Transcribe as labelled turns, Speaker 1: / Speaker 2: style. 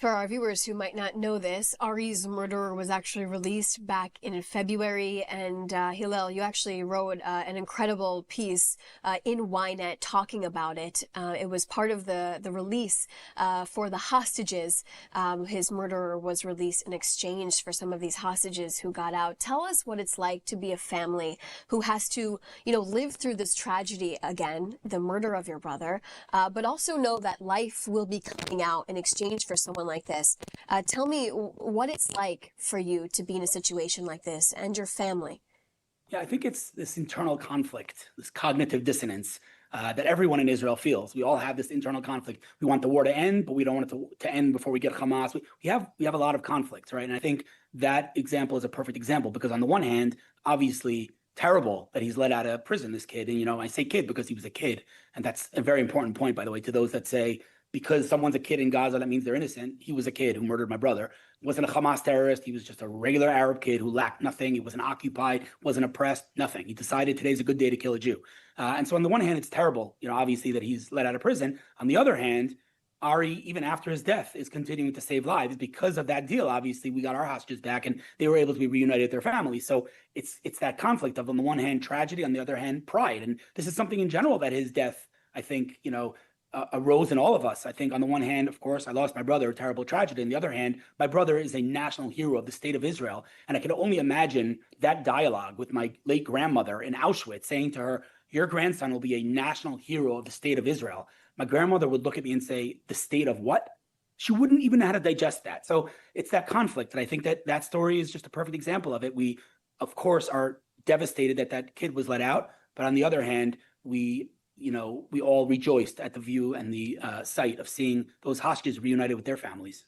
Speaker 1: For our viewers who might not know this, Ari's murderer was actually released back in February, and Hillel, you actually wrote an incredible piece in Ynet talking about it. It was part of the release for the hostages. His murderer was released in exchange for some of these hostages who got out. Tell us what it's like to be a family who has to, live through this tragedy again, the murder of your brother, but also know that life will be coming out in exchange for someone like this. Tell me what it's like for you to be in a situation like this and your family.
Speaker 2: Yeah, I think it's this internal conflict, this cognitive dissonance that everyone in Israel feels. We all have this internal conflict. We want the war to end, but we don't want it to end before we get Hamas. We have a lot of conflicts, right? And I think that example is a perfect example because on the one hand, obviously terrible that he's let out of prison, this kid. And I say kid because he was a kid, and that's a very important point, by the way, to those that say because someone's a kid in Gaza, that means they're innocent. He was a kid who murdered my brother. He wasn't a Hamas terrorist. He was just a regular Arab kid who lacked nothing. He wasn't occupied, wasn't oppressed, nothing. He decided today's a good day to kill a Jew. And so on the one hand, it's terrible, obviously that he's let out of prison. On the other hand, Ari, even after his death, is continuing to save lives because of that deal. Obviously, we got our hostages back and they were able to be reunited with their families. So it's that conflict of, on the one hand, tragedy, on the other hand, pride. And this is something in general that his death, I think, arose in all of us. I think on the one hand, of course, I lost my brother, a terrible tragedy. On the other hand, my brother is a national hero of the state of Israel. And I can only imagine that dialogue with my late grandmother in Auschwitz saying to her, your grandson will be a national hero of the state of Israel. My grandmother would look at me and say, the state of what? She wouldn't even know how to digest that. So it's that conflict. And I think that story is just a perfect example of it. We, of course, are devastated that that kid was let out. But on the other hand, we all rejoiced at the view and the sight of seeing those hostages reunited with their families.